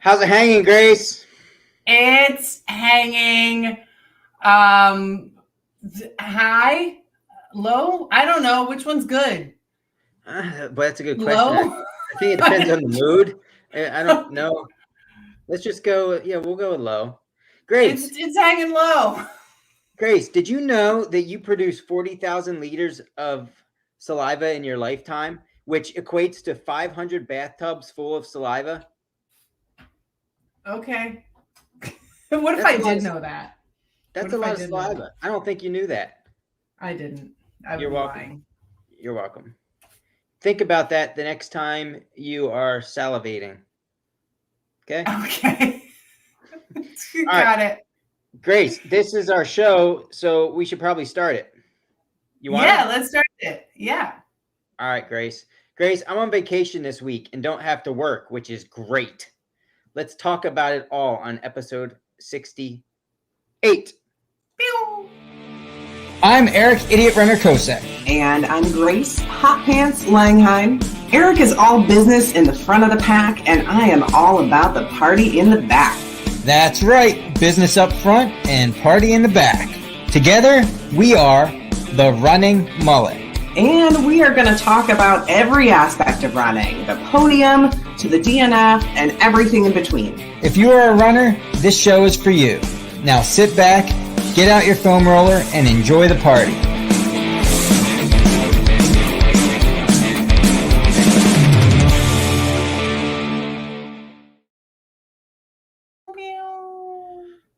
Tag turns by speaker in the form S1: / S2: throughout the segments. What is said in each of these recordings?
S1: How's it hanging, Grayce?
S2: It's hanging high, low. I don't know which one's good.
S1: But that's a good question.
S2: Low.
S1: I think it depends on the mood. I don't know. Let's just go. Yeah, we'll go with low. Grayce,
S2: It's hanging low.
S1: Grayce, did you know that you produce 40,000 liters of saliva in your lifetime, which equates to 500 bathtubs full of saliva?
S2: Okay. What if
S1: That's
S2: I
S1: a lot
S2: did
S1: of,
S2: know that?
S1: that's
S2: What
S1: a
S2: if I
S1: lot of
S2: did know that?
S1: saliva. I don't think you knew that.
S2: I didn't. I would
S1: You're
S2: be
S1: welcome.
S2: lying.
S1: You're welcome. Think about that the next time you are salivating. Okay?
S2: Okay.
S1: All right.
S2: Got it.
S1: Grayce, this is our show, so we should probably start it. You want
S2: Yeah,
S1: to?
S2: let's start it. Yeah.
S1: All right, Grayce. Grayce, I'm on vacation this week and don't have to work, which is great. Let's talk about it all on episode 68.
S2: Pew.
S1: I'm Eric, Idiot Runner Kosek.
S3: And I'm Grayce, Hot Pants Langheim. Eric is all business in the front of the pack, and I am all about the party in the back.
S1: That's right, business up front and party in the back. Together, we are the Running Mullet.
S3: And we are going to talk about every aspect of running, the podium to the DNF and everything in between.
S1: If you are a runner, this show is for you. Now sit back, get out your foam roller, and enjoy the party.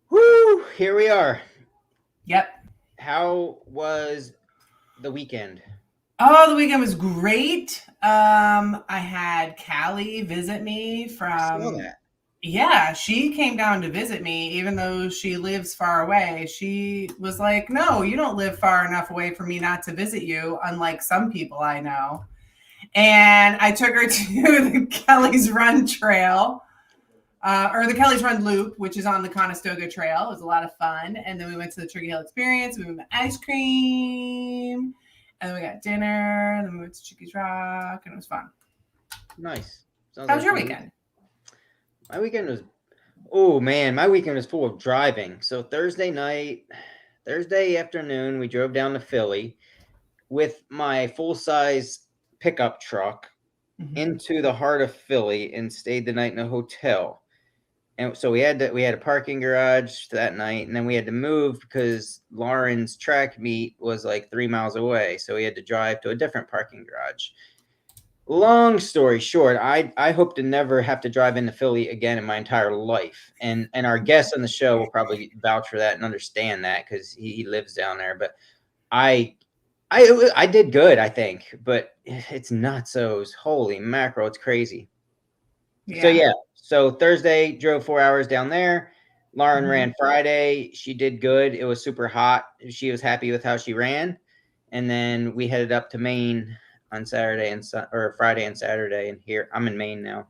S1: Woo! Here we are.
S2: Yep.
S1: How was the weekend?
S2: Oh, the weekend was great. I had Callie visit me
S1: I saw
S2: from.
S1: that.
S2: Yeah, she came down to visit me, even though she lives far away. She was like, "No, you don't live far enough away for me not to visit you, unlike some people I know." And I took her to the Kelly's Run Trail, or the Kelly's Run Loop, which is on the Conestoga Trail. It was a lot of fun. And then we went to the Turkey Hill Experience. We went to ice cream. And then we got dinner. And then we went to Chickies Rock. And it was fun.
S1: Nice.
S2: How was your weekend?
S1: My weekend was, oh man, my weekend was full of driving. So Thursday afternoon, we drove down to Philly with my full-size pickup truck into the heart of Philly and stayed the night in a hotel. And so we had a parking garage that night, and then we had to move because Lauren's track meet was like 3 miles away. So we had to drive to a different parking garage. Long story short, I hope to never have to drive into Philly again in my entire life. And our guest on the show will probably vouch for that and understand that because he lives down there. But I did good, I think, but it's not so. Holy mackerel, it's crazy.
S2: Yeah.
S1: So Thursday drove 4 hours down there. Lauren ran Friday. She did good. It was super hot. She was happy with how she ran. And then we headed up to Maine on Saturday or Friday and Saturday. And here I'm in Maine now.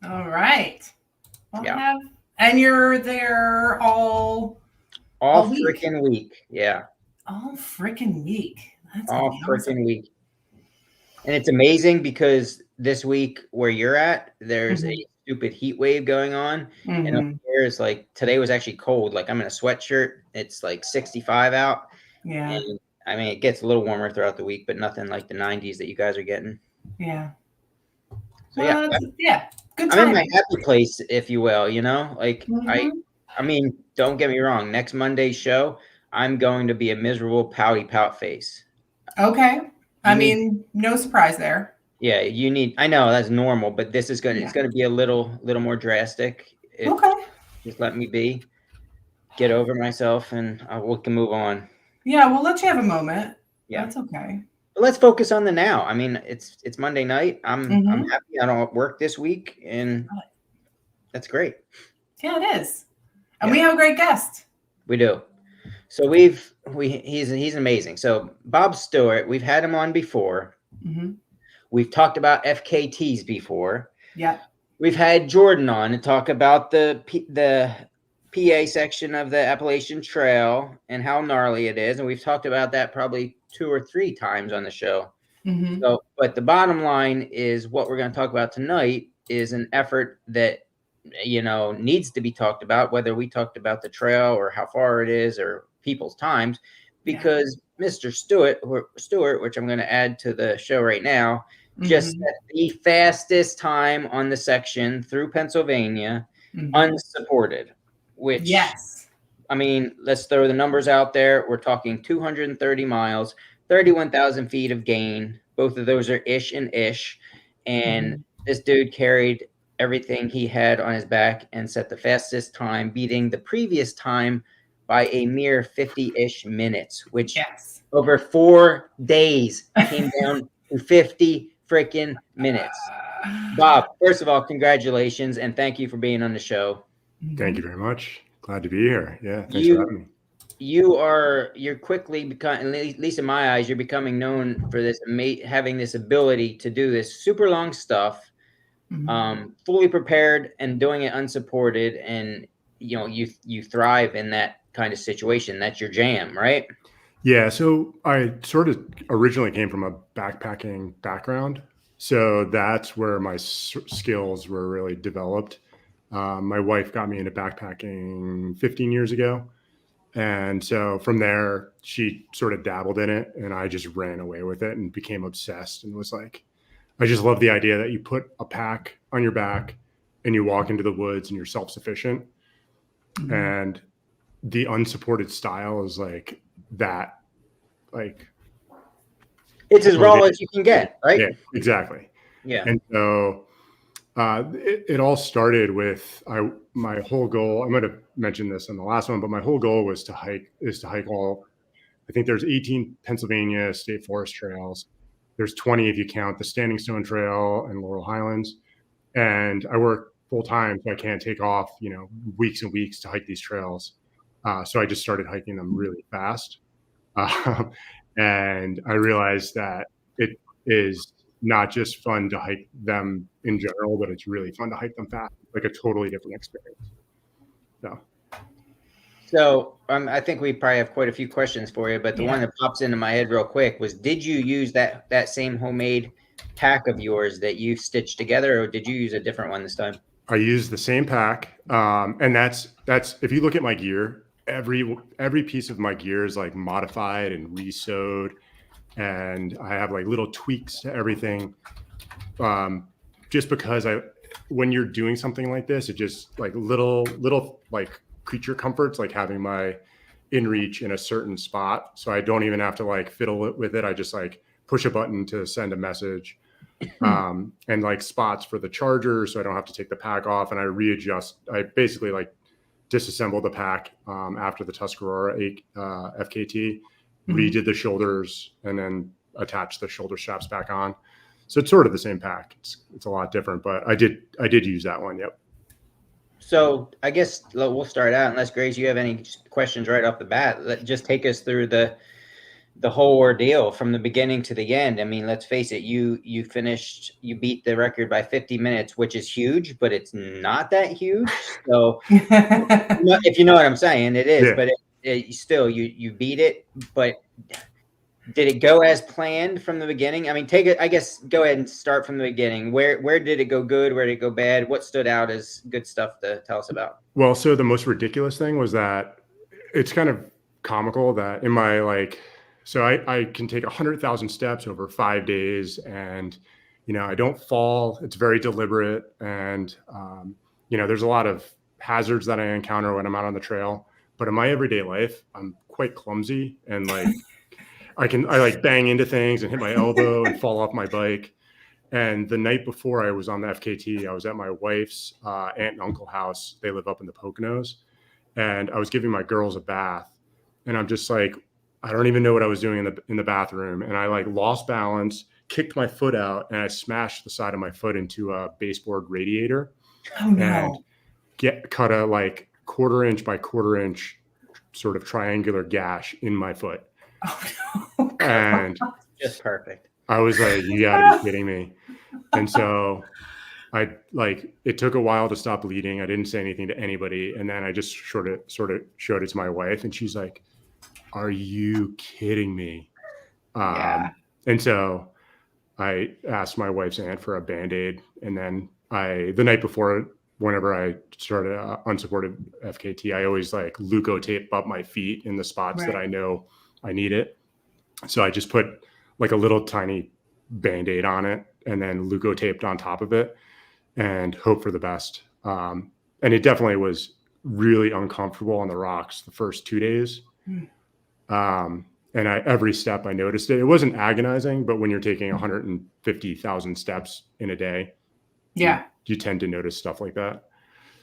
S2: All right. Well,
S1: Yeah.
S2: And you're there all week.
S1: Freaking week. Yeah.
S2: All freaking week. That's
S1: all
S2: awesome.
S1: Freaking week. And it's amazing because this week where you're at, there's a stupid heat wave going on. And up here is like, today was actually cold. Like I'm in a sweatshirt. It's like 65 out.
S2: Yeah.
S1: And I mean, it gets a little warmer throughout the week, but nothing like the 90s that you guys are getting.
S2: Yeah.
S1: So
S2: well,
S1: yeah.
S2: Good time.
S1: I'm in my happy place, if you will, you know, like I mean, don't get me wrong. Next Monday's show, I'm going to be a miserable pouty pout face.
S2: Okay. I mean, no surprise there.
S1: Yeah, I know that's normal, but this is it's going to be a little more drastic.
S2: Okay.
S1: Just let me get over myself and we can move on.
S2: Yeah, we'll let you have a moment.
S1: Yeah.
S2: That's okay.
S1: But let's focus on the now. I mean, it's Monday night. I'm happy I don't work this week, and that's great.
S2: Yeah, it is. And we have a great guest.
S1: We do. So he's amazing. So Bob Stewart, we've had him on before. We've talked about FKTs before.
S2: Yeah.
S1: We've had Jordan on to talk about the PA section of the Appalachian Trail and how gnarly it is. And we've talked about that probably 2 or 3 times on the show. So, but the bottom line is what we're going to talk about tonight is an effort that needs to be talked about, whether we talked about the trail or how far it is or people's times, because Mr. Stewart, which I'm going to add to the show right now, just set the fastest time on the section through Pennsylvania, unsupported, which, I mean, let's throw the numbers out there. We're talking 230 miles, 31,000 feet of gain. Both of those are ish and ish. And this dude carried everything he had on his back and set the fastest time, beating the previous time by a mere 50-ish minutes, which over 4 days came down to 50 freaking minutes. Bob, first of all, congratulations, and thank you for being on the show.
S4: Thank you very much. Glad to be here. Yeah, thanks for having me.
S1: You're quickly becoming, at least in my eyes, you're becoming known for this, having this ability to do this super long stuff, fully prepared and doing it unsupported, and you thrive in that kind of situation. That's your jam, right?
S4: Yeah. So I sort of originally came from a backpacking background, so that's where my skills were really developed. My wife got me into backpacking 15 years ago. And so from there, she sort of dabbled in it, and I just ran away with it and became obsessed, and was like, I just love the idea that you put a pack on your back and you walk into the woods and you're self-sufficient. And the unsupported style is like that, like
S1: it's as raw as you can get, right?
S4: Yeah, exactly.
S1: Yeah.
S4: And so it all started with my whole goal. I might have mentioned this in the last one, but my whole goal was to hike all. I think there's 18 Pennsylvania state forest trails. There's 20 if you count the Standing Stone Trail and Laurel Highlands. And I work full time, so I can't take off, weeks and weeks to hike these trails. So I just started hiking them really fast, and I realized that it is not just fun to hike them in general, but it's really fun to hike them fast, like a totally different experience.
S1: So I think we probably have quite a few questions for you, but the one that pops into my head real quick was, did you use that same homemade pack of yours that you stitched together, or did you use a different one this time?
S4: I used the same pack, and that's if you look at my gear, every piece of my gear is like modified and re-sewed, and I have like little tweaks to everything, just because when you're doing something like this, it just like little like creature comforts, like having my inReach in a certain spot, so I don't even have to like fiddle with it. I just like push a button to send a message, and like spots for the charger, so I don't have to take the pack off, and I readjust. I basically like disassembled the pack after the Tuscarora FKT, redid the shoulders, and then attached the shoulder straps back on. So it's sort of the same pack. It's a lot different, but I did use that one. Yep.
S1: So I guess we'll start out, unless Grayce, you have any questions right off the bat. Just take us through the whole ordeal from the beginning to the end. I mean, let's face it, you beat the record by 50 minutes, which is huge, but it's not that huge. So if you know what I'm saying, it is, but still you beat it. But did it go as planned from the beginning? I mean, I guess go ahead and start from the beginning. Where did it go good? Where did it go bad? What stood out as good stuff to tell us about?
S4: Well, so the most ridiculous thing was that it's kind of comical that in my so I can take 100,000 steps over 5 days, and I don't fall. It's very deliberate, and there's a lot of hazards that I encounter when I'm out on the trail. But in my everyday life, I'm quite clumsy, and I bang into things and hit my elbow and fall off my bike. And the night before I was on the FKT, I was at my wife's aunt and uncle house. They live up in the Poconos, and I was giving my girls a bath, and I'm just like, I don't even know what I was doing in the bathroom, and I lost balance, kicked my foot out, and I smashed the side of my foot into a baseboard radiator.
S2: Oh no!
S4: And cut a 1/4 inch by 1/4 inch sort of triangular gash in my foot.
S2: Oh no!
S4: And
S1: just perfect.
S4: I was like, you gotta be kidding me. And so it took a while to stop bleeding. I didn't say anything to anybody, and then I just sort of showed it to my wife, and she's like, are you kidding me? And so I asked my wife's aunt for a Band-Aid, and then the night before whenever I started unsupported FKT, I always like leukotape up my feet in the spots that I know I need it. So I just put like a little tiny Band-Aid on it and then leucotaped on top of it and hope for the best. And it definitely was really uncomfortable on the rocks the first 2 days. And every step I noticed it. It wasn't agonizing, but when you're taking 150,000 steps in a day, you tend to notice stuff like that.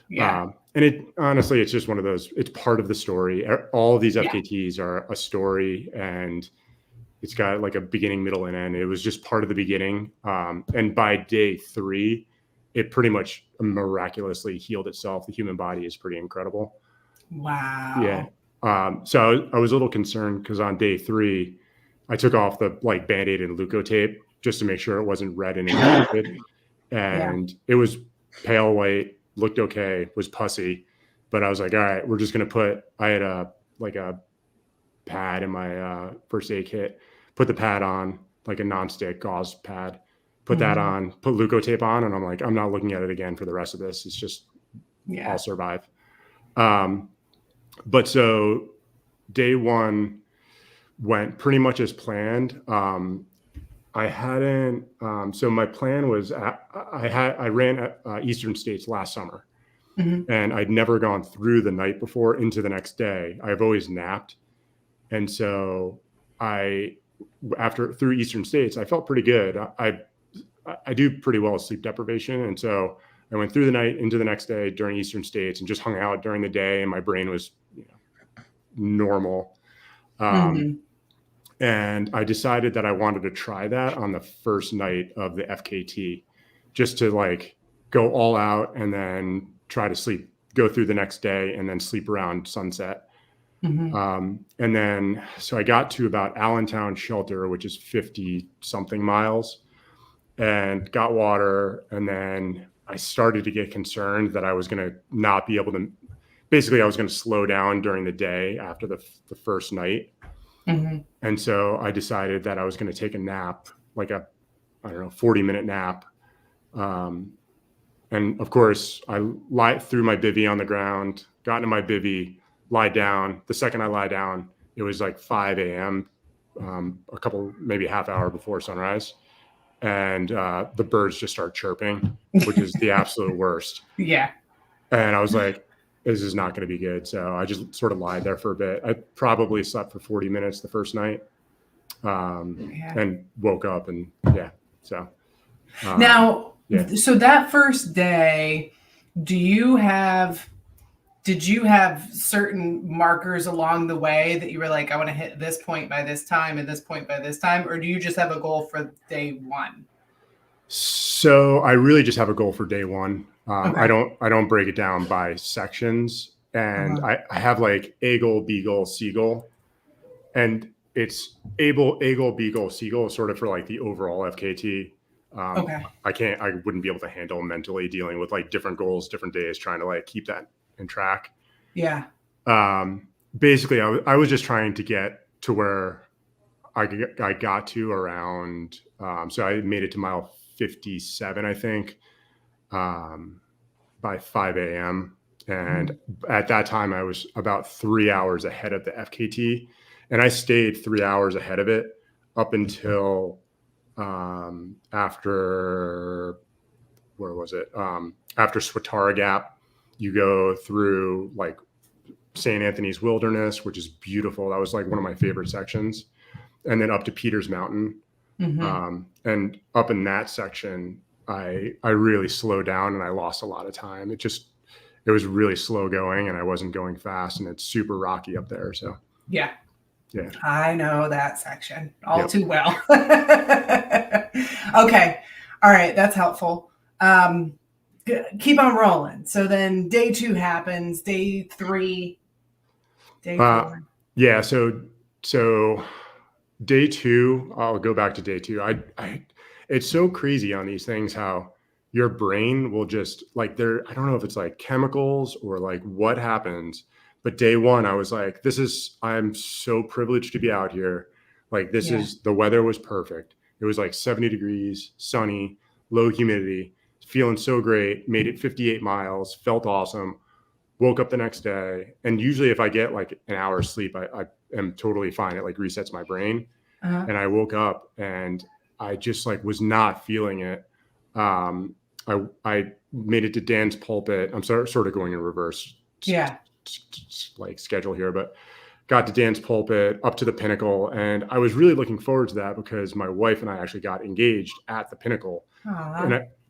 S4: And it honestly, it's just one of those, it's part of the story. All of these FKTs are a story, and it's got like a beginning, middle, and end. It was just part of the beginning. And by day 3, it pretty much miraculously healed itself. The human body is pretty incredible.
S2: Wow.
S4: Yeah. So I was a little concerned because on day 3, I took off the like Band-Aid and leukotape just to make sure it wasn't red and infected. And it was pale white, looked okay, was pussy. But I was like, all right, we're just going to I had a pad in my first aid kit, put the pad on, like a nonstick gauze pad, put that on, put leukotape on. And I'm like, I'm not looking at it again for the rest of this. It's just, I'll survive. But so day 1 went pretty much as planned. I hadn't, so my plan was I ran Eastern States last summer, and I'd never gone through the night before into the next day. I've always napped. And so through Eastern States, I felt pretty good. I do pretty well with sleep deprivation. And so I went through the night into the next day during Eastern States and just hung out during the day, and my brain was normal. And I decided that I wanted to try that on the first night of the FKT, just to like go all out and then try to go through the next day and then sleep around sunset. And then, so I got to about Allentown Shelter, which is 50 something miles, and got water. And then I started to get concerned that I was going to not be able to, basically I was going to slow down during the day after the first night. And so I decided that I was going to take a nap, like a 40-minute nap. And of course I threw my bivvy on the ground, got into my bivvy, lie down. The second I lie down, it was like 5 a.m., a couple, maybe half hour before sunrise. And the birds just start chirping, which is the absolute worst. And I was like, this is not going to be good. So I just sort of lied there for a bit. I probably slept for 40 minutes the first night, and woke up and so.
S2: Now, so that first day, did you have certain markers along the way that you were like, I want to hit this point by this time and this point by this time? Or do you just have a goal for day 1?
S4: So I really just have a goal for day 1. I don't break it down by sections, and I have like A goal, B goal, C goal, and it's A goal, B goal, C goal sort of for like the overall FKT. I wouldn't be able to handle mentally dealing with like different goals, different days, trying to like keep that in track. Basically I was just trying to get to where I got to around, so I made it to mile 57, I think, by 5 a.m. And at that time I was about 3 hours ahead of the FKT, and I stayed 3 hours ahead of it up until after, where was it? After Swatara Gap, you go through like St. Anthony's Wilderness, which is beautiful. That was like one of my favorite sections. And then up to Peters Mountain. And up in that section, I really slowed down and I lost a lot of time. It was really slow going, and I wasn't going fast, and it's super rocky up there. So
S2: yeah, I know that section all too well. Okay. All right. That's helpful. Keep on rolling. So then day 2 happens, day 3, day 4.
S4: Yeah. So day 2, I'll go back to day 2. It's so crazy on these things how your brain will just like I don't know if it's like chemicals or like what happens, but day 1, I was like, I'm so privileged to be out here. Like the weather was perfect. It was like 70 degrees, sunny, low humidity, feeling so great, made it 58 miles, felt awesome, woke up the next day. And usually if I get like an hour's sleep, I am totally fine. It like resets my brain. And I woke up and I just like was not feeling it. I made it to Dan's pulpit. I'm sort of going in reverse like schedule here, but got to Dan's pulpit, up to the Pinnacle. And I was really looking forward to that because my wife and I actually got engaged at the Pinnacle.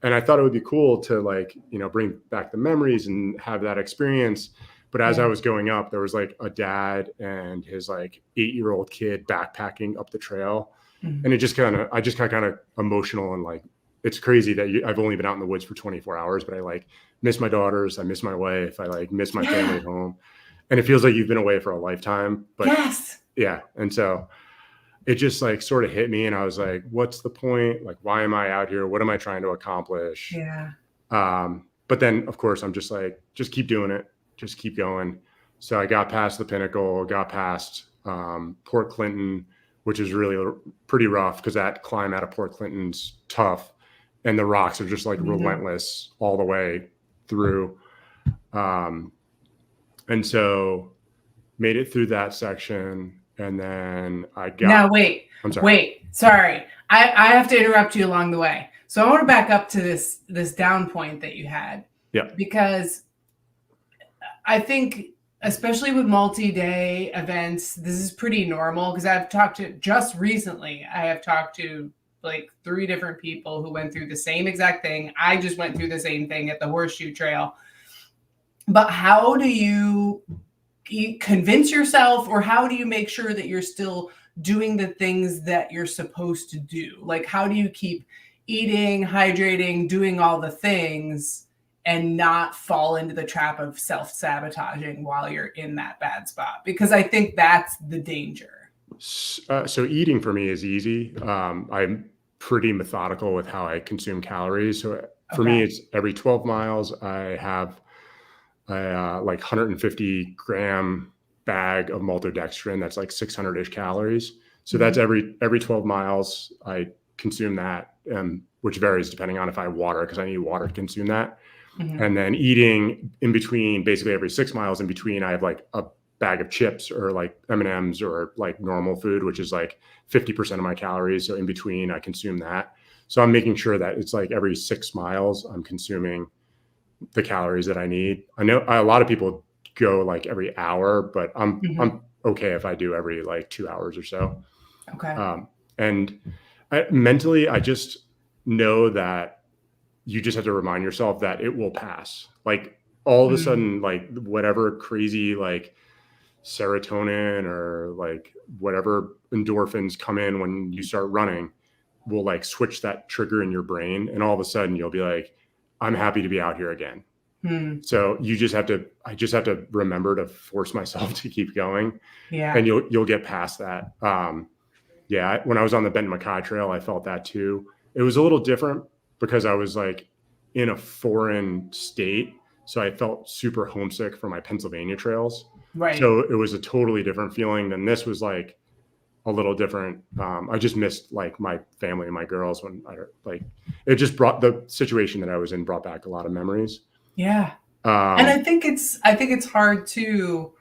S4: And I thought it would be cool to like, you know, bring back the memories and have that experience. But as I was going up, there was like a dad and his like 8-year-old kid backpacking up the trail. And it just I just got kind of emotional and like, it's crazy that I've only been out in the woods for 24 hours, but I like miss my daughters. I miss my wife. I like miss my family at home. And it feels like you've been away for a lifetime, but yeah. And so it just like sort of hit me and I was like, what's the point? Like, why am I out here? What am I trying to accomplish? But then of course I'm just like, just keep doing it. Just keep going. So I got past the Pinnacle, got past Port Clinton, which is really pretty rough because that climb out of Port Clinton's tough. And the rocks are just like relentless all the way through. And so made it through that section. And then I got...
S2: Now, wait. Sorry. I have to interrupt you along the way. So I want to back up to this down point that you had.
S4: Yeah.
S2: Because I think, especially with multi-day events, this is pretty normal because I've talked to, just recently, I have talked to like 3 different people who went through the same exact thing. I just went through the same thing at the Horseshoe Trail. But how do you convince yourself, or how do you make sure that you're still doing the things that you're supposed to do? Like, how do you keep eating, hydrating, doing all the things and not fall into the trap of self-sabotaging while you're in that bad spot? Because I think that's the danger.
S4: So eating for me is easy. I'm pretty methodical with how I consume calories. So for me, it's every 12 miles, I have like 150 gram bag of maltodextrin. That's like 600-ish calories. So that's every 12 miles, I consume that, which varies depending on if I water, because I need water to consume that. And then eating in between, basically every 6 miles in between, I have like a bag of chips or like M&Ms or like normal food, which is like 50% of my calories. So in between, I consume that. So I'm making sure that it's like every 6 miles, I'm consuming the calories that I need. I know a lot of people go like every hour, but I'm okay if I do every like 2 hours or so. And mentally, I just know that you just have to remind yourself that it will pass. Like all of a sudden, like whatever crazy like serotonin or like whatever endorphins come in when you start running will like switch that trigger in your brain. And all of a sudden you'll be like, I'm happy to be out here again. So I just have to remember to force myself to keep going. And you'll get past that. When I was on the Benton MacKay Trail, I felt that too. It was a little different because I was like in a foreign state. So I felt super homesick for my Pennsylvania trails. So it was a totally different feeling. Than this was like a little different. I just missed like my family and my girls when it just brought the situation that I was in brought back a lot of memories.
S2: And I think it's hard to,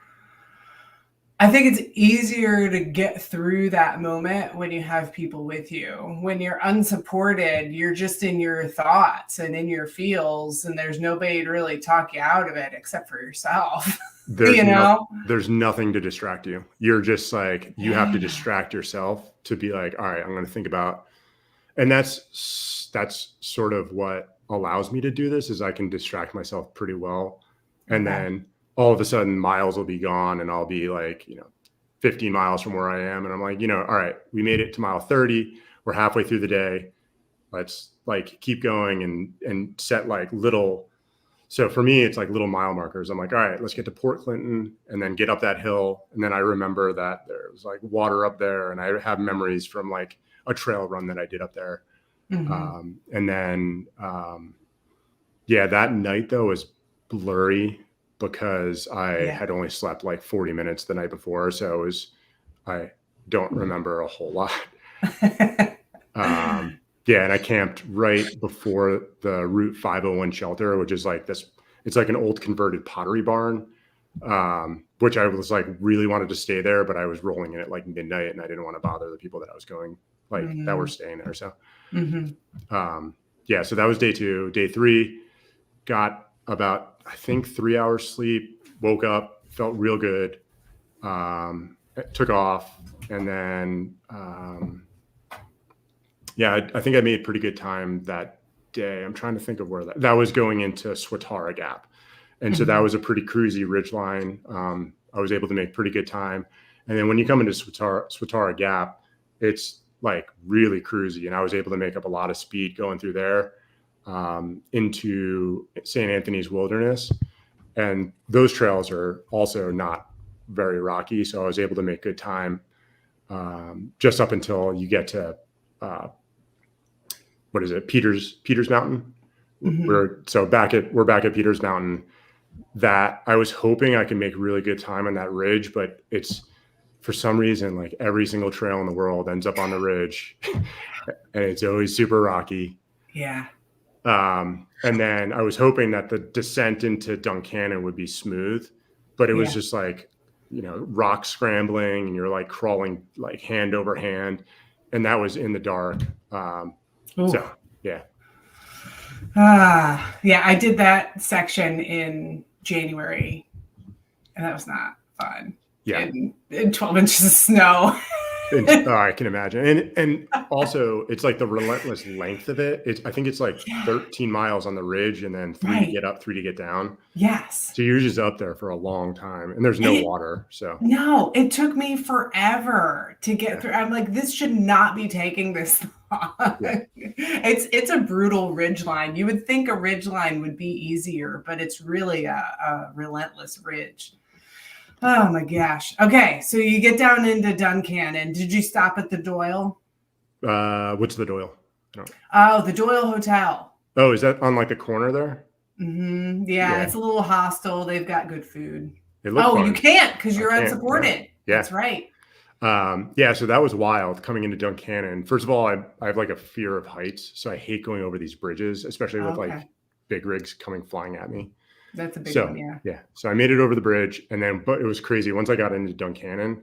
S2: I think it's easier to get through that moment when you have people with you. When you're unsupported, you're just in your thoughts and in your feels, and there's nobody to really talk you out of it except for yourself.
S4: There's nothing to distract you. You're just like, you have to distract yourself to be like, all right, I'm going to think about, and that's sort of what allows me to do this, is I can distract myself pretty well. And then all of a sudden miles will be gone and I'll be like, 15 miles from where I am. And I'm like, all right, we made it to mile 30. We're halfway through the day. Let's like keep going and set like little. So for me, it's like little mile markers. I'm like, all right, let's get to Port Clinton and then get up that hill. And then I remember that there was like water up there. And I have memories from like a trail run that I did up there. And then, that night though was blurry because I had only slept like 40 minutes the night before. So I don't remember a whole lot. Yeah, and I camped right before the Route 501 shelter, which is like this. It's like an old converted pottery barn, which I was like really wanted to stay there, but I was rolling in at like midnight, and I didn't want to bother the people that I was going that were staying there. So, yeah, so that was day 2. Day 3, got about I think 3 hours sleep. Woke up, felt real good. Took off, and then. Yeah, I think I made pretty good time that day. I'm trying to think of where that was going into Swatara Gap. And so that was a pretty cruisy ridgeline. I was able to make pretty good time. And then when you come into Swatara Gap, it's like really cruisy. And I was able to make up a lot of speed going through there into St. Anthony's Wilderness. And those trails are also not very rocky. So I was able to make good time just up until you get to what is it? Peters Mountain. We're back at Peters Mountain. That I was hoping I could make really good time on that ridge, but it's for some reason like every single trail in the world ends up on the ridge, and it's always super rocky.
S2: Yeah.
S4: And then I was hoping that the descent into Duncannon would be smooth, but it was just like, rock scrambling, and you're like crawling like hand over hand, and that was in the dark. So yeah.
S2: Yeah, I did that section in January, and that was not fun.
S4: Yeah.
S2: And 12 inches of snow.
S4: I can imagine. And also it's like the relentless length of it. I think it's like 13 miles on the ridge, and then 3 to get up, 3 to get down.
S2: Yes.
S4: So you're just up there for a long time, and there's no water. So
S2: no, it took me forever to get through. I'm like, this should not be taking this long. Yeah. It's a brutal ridgeline. You would think a ridgeline would be easier, but it's really a relentless ridge. Oh my gosh. Okay, so you get down into Duncannon. Did you stop at the Doyle?
S4: What's the Doyle?
S2: Oh, the Doyle Hotel.
S4: Oh, is that on like the corner there?
S2: Yeah, it's a little hostel. They've got good food.
S4: Fun.
S2: You can't because you're unsupported.
S4: Yeah.
S2: That's right.
S4: So that was wild coming into Duncannon. First of all, I have like a fear of heights, so I hate going over these bridges, especially with like big rigs coming flying at me.
S2: That's a big one, yeah.
S4: Yeah. So I made it over the bridge, but it was crazy. Once I got into Duncannon,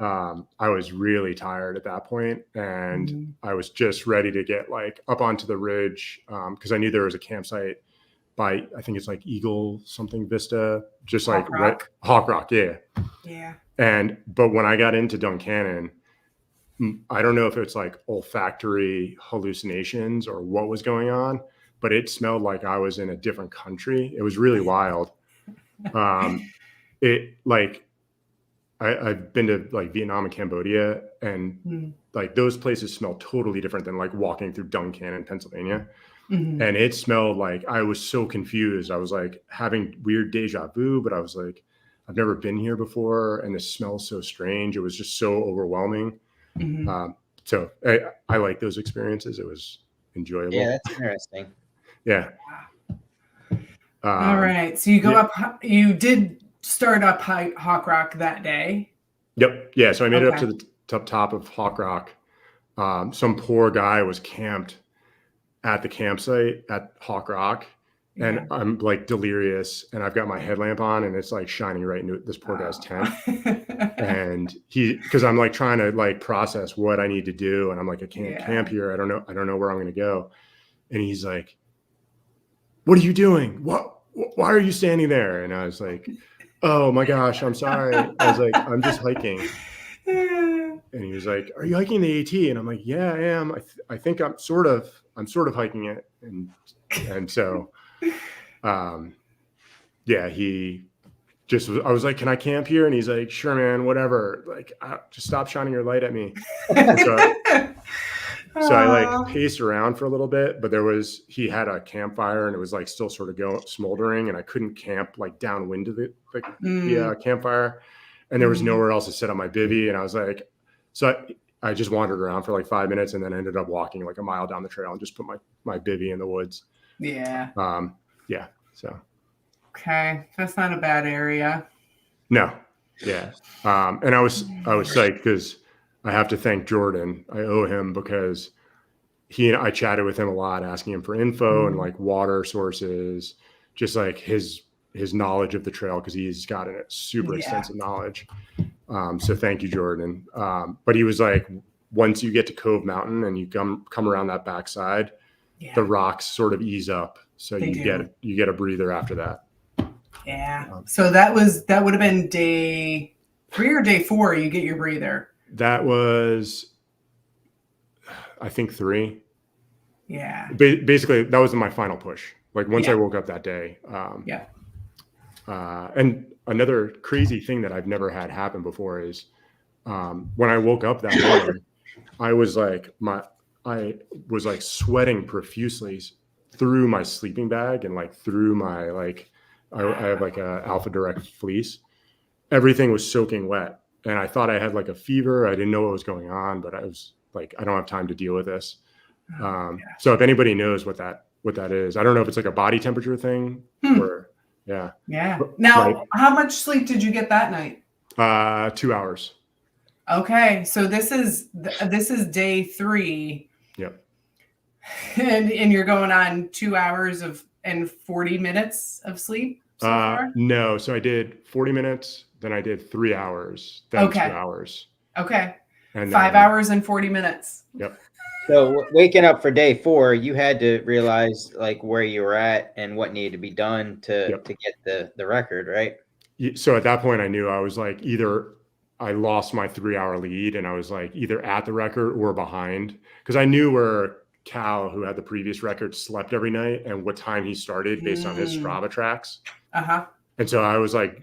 S4: I was really tired at that point, and I was just ready to get like up onto the ridge because I knew there was a campsite by, I think it's like Eagle something Vista, just Hawk like Hawk Rock. Yeah.
S2: Yeah.
S4: But when I got into Duncannon, I don't know if it's like olfactory hallucinations or what was going on, but it smelled like I was in a different country. It was really wild. It like I've been to like Vietnam and Cambodia, and like those places smell totally different than like walking through Duncannon, Pennsylvania. And it smelled like I was so confused. I was like having weird deja vu, but I was like, I've never been here before, and this smells so strange. It was just so overwhelming. So I like those experiences. It was enjoyable.
S1: Yeah, that's interesting.
S4: Yeah.
S2: All right. So you go up. You did start up Hawk Rock that day.
S4: Yep. Yeah. So I made it up to the top of Hawk Rock. Some poor guy was camped at the campsite at Hawk Rock, and I'm like delirious, and I've got my headlamp on, and it's like shining right into this poor guy's tent. And because I'm like trying to like process what I need to do, and I'm like, I can't camp here. I don't know where I'm going to go. And he's like, "What are you doing? Why are you standing there?" And I was like, "Oh my gosh, I'm sorry." I was like, "I'm just hiking." And he was like, "Are you hiking the AT?" And I'm like, "Yeah, I am. I think I'm sort of hiking it." And so, he just was, I was like, "Can I camp here?" And he's like, "Sure, man, whatever. Like, just stop shining your light at me." So I like paced around for a little bit, but he had a campfire, and it was like still sort of smoldering, and I couldn't camp like downwind of the campfire, and there was nowhere else to set up my bivvy. And I was like, so I just wandered around for like 5 minutes, and then ended up walking like a mile down the trail and just put my bivvy in the woods.
S2: Yeah.
S4: So.
S2: Okay. That's not a bad area.
S4: No. Yeah. And I was psyched because I have to thank Jordan. I owe him because I chatted with him a lot, asking him for info and like water sources, just like his knowledge of the trail, because he's got a super extensive knowledge. So thank you, Jordan. But he was like, once you get to Cove Mountain and you come around that backside, the rocks sort of ease up. So you get a breather after that.
S2: Yeah. So that would have been day 3 or day 4. You get your breather.
S4: That was, I think, 3.
S2: Yeah.
S4: Basically, that was my final push. Like once I woke up that day. And another crazy thing that I've never had happen before is when I woke up that morning, I was like sweating profusely through my sleeping bag and like through my I have like a Alpha Direct fleece. Everything was soaking wet, and I thought I had like a fever. I didn't know what was going on, but I was like, I don't have time to deal with this. So if anybody knows what that is, I don't know if it's like a body temperature thing or yeah.
S2: Now, how much sleep did you get that night?
S4: 2 hours.
S2: Okay, so this is day 3.
S4: Yep.
S2: And you're going on 2 hours and 40 minutes of sleep so far?
S4: No, so I did 40 minutes, then I did 3 hours, then 2 hours.
S2: Okay.
S4: And
S2: 5 hours and 40 minutes.
S4: Yep.
S1: So waking up for day 4, you had to realize like where you were at and what needed to be done to get the record, right?
S4: So at that point, I knew I was like, either I lost my 3-hour lead and I was like either at the record or behind, because I knew where Cal, who had the previous record, slept every night and what time he started based on his Strava tracks. And so I was like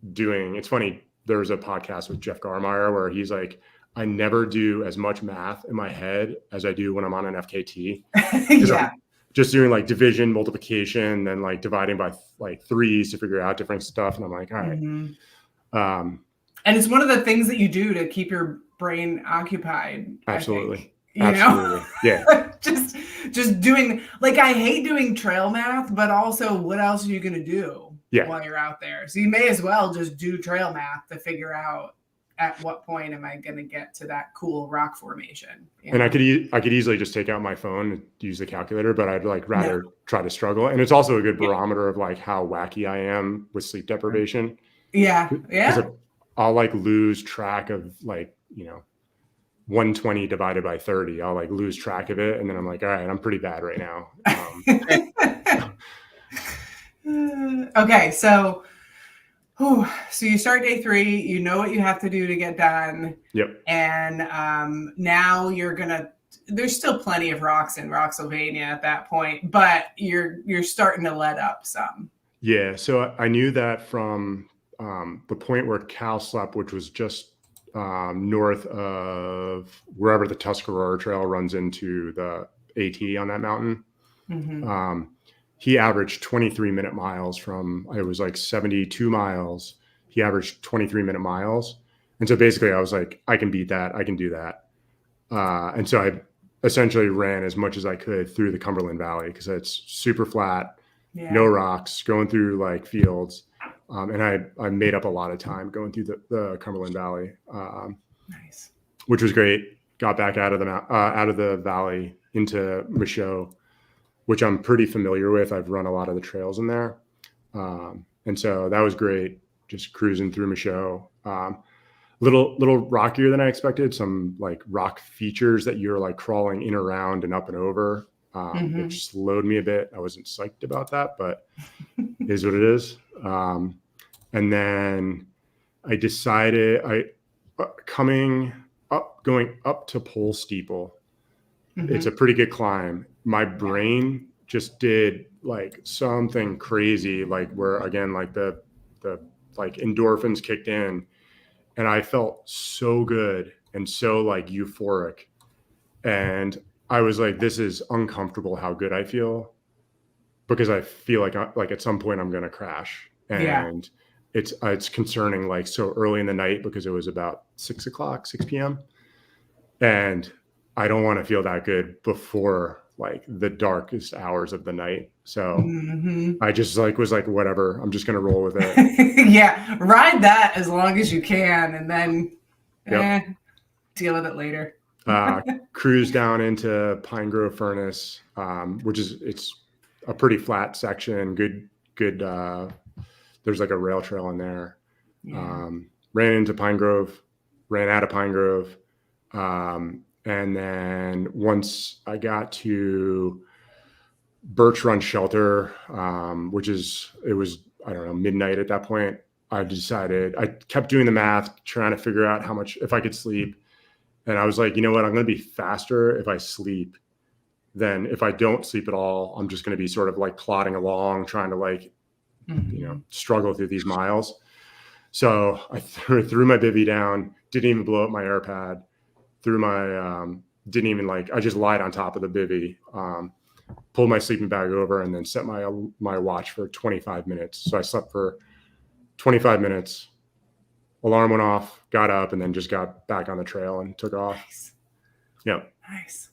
S4: it's funny, there was a podcast with Jeff Garmeyer where he's like, I never do as much math in my head as I do when I'm on an FKT. I'm just doing like division, multiplication, and like dividing by like 3s to figure out different stuff. And I'm like, all right.
S2: And it's one of the things that you do to keep your brain occupied.
S4: Absolutely.
S2: Know?
S4: Yeah.
S2: just doing, like, I hate doing trail math, but also what else are you going to do while you're out there? So you may as well just do trail math to figure out at what point am I going to get to that cool rock formation.
S4: And I could easily just take out my phone and use the calculator, but I'd like rather try to struggle. And it's also a good barometer of like how wacky I am with sleep deprivation.
S2: Yeah.
S4: I'll like lose track of like, 120 divided by 30. I'll like lose track of it. And then I'm like, all right, I'm pretty bad right now.
S2: Okay. So you start day 3, you know what you have to do to get done.
S4: Yep.
S2: And now there's still plenty of rocks in Rocksylvania at that point, but you're starting to let up some.
S4: Yeah. So I knew that from the point where Cal slept, which was just north of wherever the Tuscarora Trail runs into the AT on that mountain. He averaged 23-minute miles from, it was like 72 miles. He averaged 23-minute miles. And so basically I was like, I can beat that. I can do that. And so I essentially ran as much as I could through the Cumberland Valley because it's super flat, no rocks, going through like fields. And I made up a lot of time going through the Cumberland Valley,
S2: nice,
S4: which was great. Got back out of the valley into Michaud, which I'm pretty familiar with. I've run a lot of the trails in there. And so that was great. Just cruising through Michaud. Little rockier than I expected. Some like rock features that you're like crawling in, around, and up and over, which slowed me a bit. I wasn't psyched about that, but it is what it is. And then I decided going up to Pole Steeple. It's a pretty good climb. My brain just did like something crazy, like where again, like the like endorphins kicked in and I felt so good and so like euphoric. And I was like, this is uncomfortable how good I feel, because I feel like at some point I'm going to crash. And it's concerning, like so early in the night, because it was about 6 p.m. And I don't want to feel that good before like the darkest hours of the night. So I just like was like, whatever, I'm just going to roll with it.
S2: Ride that as long as you can, and then deal with it later.
S4: Cruise down into Pine Grove Furnace, which it's a pretty flat section. Good. There's like a rail trail in there.
S2: Yeah.
S4: Ran into Pine Grove, ran out of Pine Grove. And then once I got to Birch Run Shelter, which it was, I don't know, midnight at that point, I kept doing the math, trying to figure out how much, if I could sleep. And I was like, you know what, I'm going to be faster if I sleep than if I don't sleep at all. I'm just going to be sort of like plodding along, trying to like, struggle through these miles. So I threw my bivvy down, didn't even blow up my air pad, I just lied on top of the bivvy, pulled my sleeping bag over, and then set my watch for 25 minutes. So I slept for 25 minutes, alarm went off, got up, and then just got back on the trail and took off.
S2: Nice.
S4: Yeah.
S2: Nice.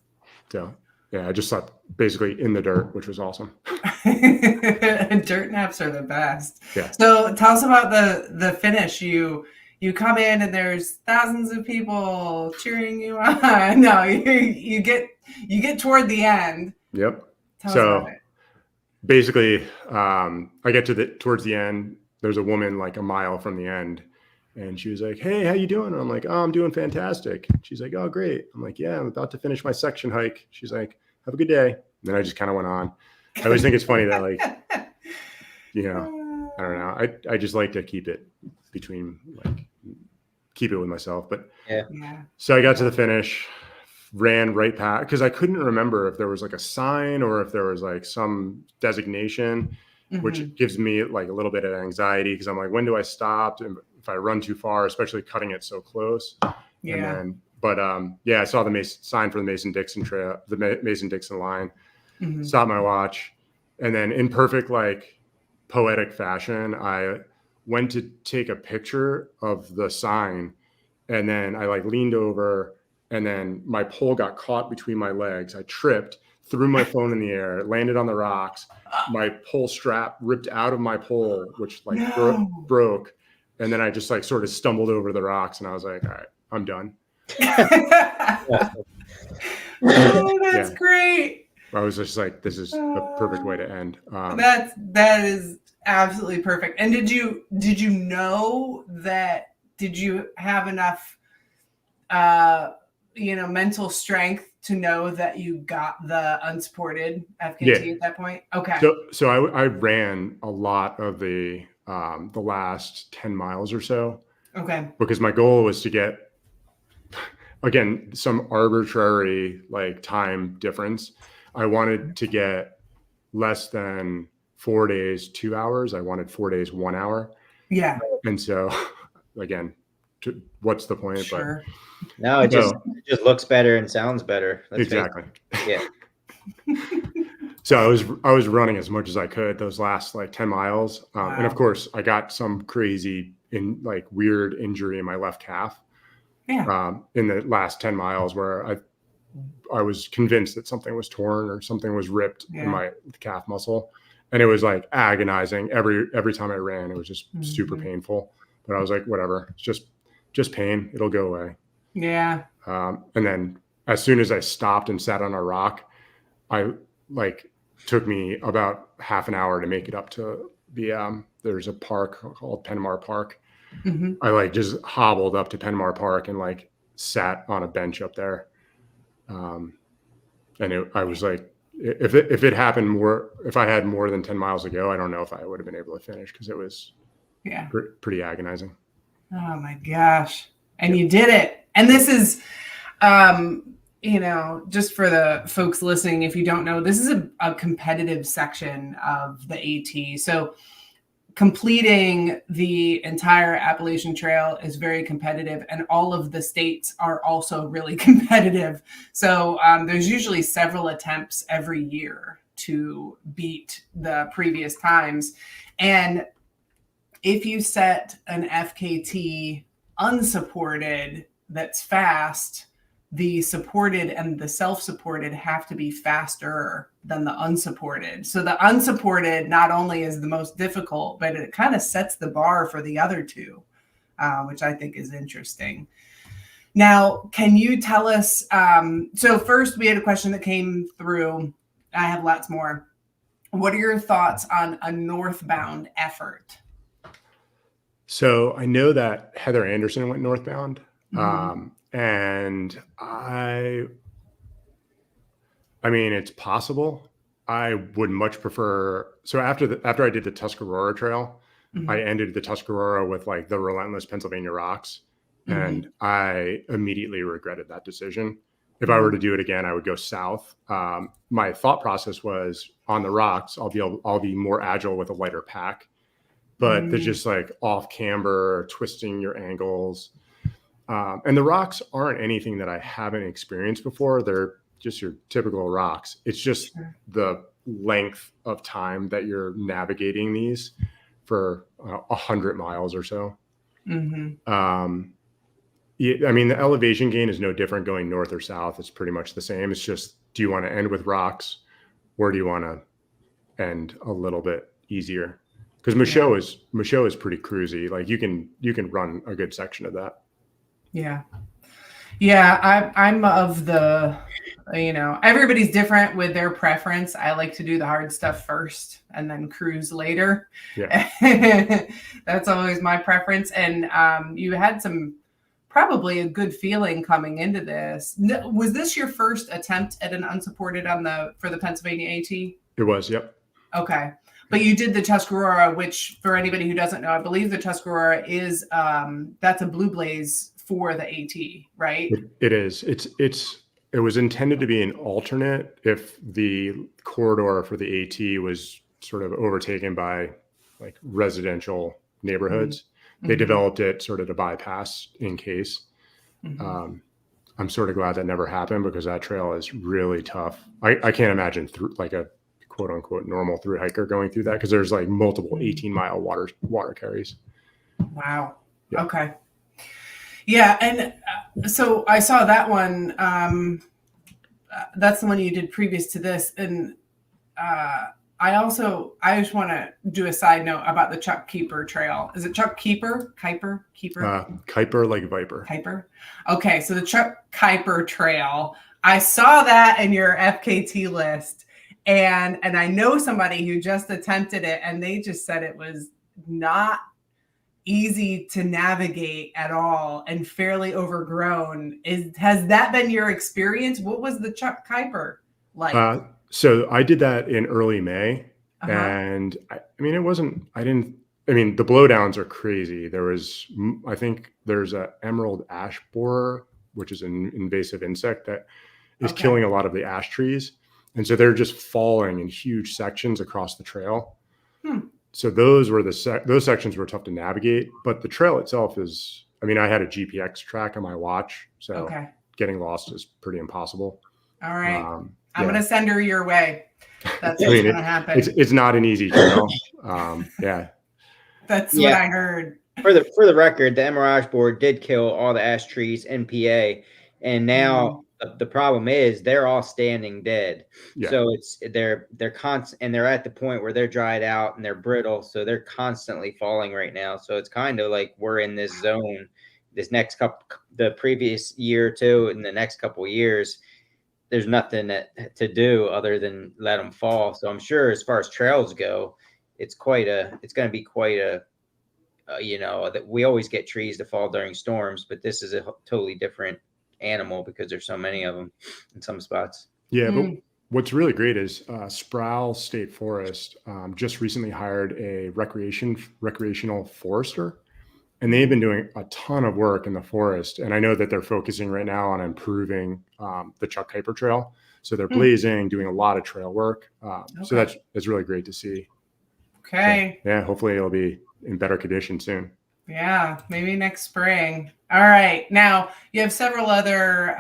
S4: So yeah, I just slept basically in the dirt, which was awesome.
S2: Dirt naps are the best.
S4: Yeah.
S2: So tell us about the finish. You come in and there's thousands of people cheering you on. No, you get toward the end.
S4: Yep.
S2: Tell us about it.
S4: Basically, I get towards the end. There's a woman like a mile from the end, and she was like, "Hey, how you doing?" And I'm like, "Oh, I'm doing fantastic." She's like, "Oh, great." I'm like, "Yeah, I'm about to finish my section hike." She's like, "Have a good day." And then I just kind of went on. I always think it's funny that like, I don't know. I just like to keep it with myself. But
S2: yeah.
S4: So I got to the finish, ran right past, because I couldn't remember if there was like a sign or if there was like some designation, which gives me like a little bit of anxiety, because I'm like, when do I stop? And if I run too far, especially cutting it so close.
S2: Yeah.
S4: I saw the sign for the Mason-Dixon trail, the Mason-Dixon line, stopped my watch. And then in perfect, like poetic fashion, I went to take a picture of the sign. And then I like leaned over, and then my pole got caught between my legs. I tripped, threw my phone in the air, landed on the rocks. My pole strap ripped out of my pole, which like broke. And then I just like sort of stumbled over the rocks, and I was like, all right, I'm done.
S2: Oh, that's great.
S4: I was just like, this is the perfect way to end.
S2: That is absolutely perfect. And did you know that? Did you have enough, mental strength to know that you got the unsupported FKT at that point? Okay.
S4: So I ran a lot of the last 10 miles or so.
S2: Okay.
S4: Because my goal was to get, again, some arbitrary like time difference. I wanted to get less than 4 days, 2 hours. I wanted 4 days, 1 hour.
S2: Yeah.
S4: And so, again, what's the point?
S2: Sure.
S4: But
S1: no, it just looks better and sounds better.
S4: Exactly.
S1: Yeah.
S4: So I was running as much as I could those last like 10 miles. Wow. And of course I got some crazy weird injury in my left calf.
S2: Yeah.
S4: In the last 10 miles where I was convinced that something was torn or something was ripped in my calf muscle. And it was like agonizing every time I ran. It was just super painful, but I was like, whatever, it's just pain. It'll go away.
S2: Yeah.
S4: And then as soon as I stopped and sat on a rock, took me about half an hour to make it up to the, there's a park called Penmar Park. I just hobbled up to Penmar Park and sat on a bench up there. I was like, if it happened if I had more than 10 miles to go, I don't know if I would have been able to finish, because it was pretty agonizing.
S2: Oh my gosh. And you did it. And this is, just for the folks listening, if you don't know, this is a competitive section of the AT. So completing the entire Appalachian Trail is very competitive, and all of the states are also really competitive. So there's usually several attempts every year to beat the previous times. And if you set an FKT unsupported that's fast, the supported and the self-supported have to be faster than the unsupported. So the unsupported not only is the most difficult, but it kind of sets the bar for the other two, which I think is interesting. Now, can you tell us, so first we had a question that came through. I have lots more. What are your thoughts on a northbound effort?
S4: So I know that Heather Anderson went northbound.
S2: Mm-hmm.
S4: And I mean, it's possible. I would much prefer. So after I did the Tuscarora Trail,
S2: Mm-hmm.
S4: I ended the Tuscarora with like the relentless Pennsylvania rocks, and I immediately regretted that decision. If I were to do it again, I would go south. My thought process was on the rocks, I'll be more agile with a lighter pack, but there's just like off camber, twisting your ankles. And the rocks aren't anything that I haven't experienced before. They're just your typical rocks. It's just the length of time that you're navigating these for 100 miles or so. I mean, the elevation gain is no different going north or south. It's pretty much the same. It's just, do you want to end with rocks, or do you want to end a little bit easier? Because Michaud is pretty cruisy. Like you can run a good section of that.
S2: Yeah. I'm of the, everybody's different with their preference. I like to do the hard stuff first and then cruise later.
S4: Yeah.
S2: That's always my preference. And you had probably a good feeling coming into this. Was this your first attempt at an unsupported for the Pennsylvania AT?
S4: It was. Yep.
S2: Okay. But you did the Tuscarora, which for anybody who doesn't know, I believe the Tuscarora is, that's a blue blaze for the AT, right?
S4: It is. It was intended to be an alternate if the corridor for the AT was sort of overtaken by like residential neighborhoods. They developed it sort of to bypass in case. I'm sort of glad that never happened, because that trail is really tough. I can't imagine through like a quote unquote normal through hiker going through that, because there's like multiple 18-mile water carries.
S2: Wow.
S4: Yeah.
S2: Okay. Yeah. And so I saw that one. That's the one you did previous to this. And I just want to do a side note about the Chuck Keeper Trail. Is it Chuck Keeper? Kuiper?
S4: Kuiper, like Viper.
S2: Kuiper. Okay. So the Chuck Kuiper Trail, I saw that in your FKT list. And I know somebody who just attempted it, and they just said it was not easy to navigate at all and fairly overgrown. Has that been your experience? What was the Chuck Kuiper like?
S4: So I did that in early May, and the blowdowns are crazy. I think there's a emerald ash borer, which is an invasive insect that is killing a lot of the ash trees. And so they're just falling in huge sections across the trail. So those sections were tough to navigate, but the trail itself is, I had a GPX track on my watch, so getting lost is pretty impossible.
S2: All right. I'm going to send her your way. That's what's going to happen.
S4: It's not an easy trail.
S2: That's what I heard.
S1: For the record, the emerald ash borer did kill all the ash trees in PA, and now the problem is they're all standing dead. So they're constant, and they're at the point where they're dried out and they're brittle, so they're constantly falling right now. So it's kind of like we're in this zone the previous year or two, and the next couple of years there's nothing to do other than let them fall. So I'm sure as far as trails go, it's going to be quite a that we always get trees to fall during storms, but this is a totally different animal because there's so many of them in some spots.
S4: Yeah, but what's really great is Sproul State Forest just recently hired a recreational forester, and they've been doing a ton of work in the forest. And I know that they're focusing right now on improving the Chuck Kuiper Trail. So they're blazing, doing a lot of trail work. So that's really great to see.
S2: Okay.
S4: So, hopefully it'll be in better condition soon.
S2: Yeah, maybe next spring. All right. Now, you have several other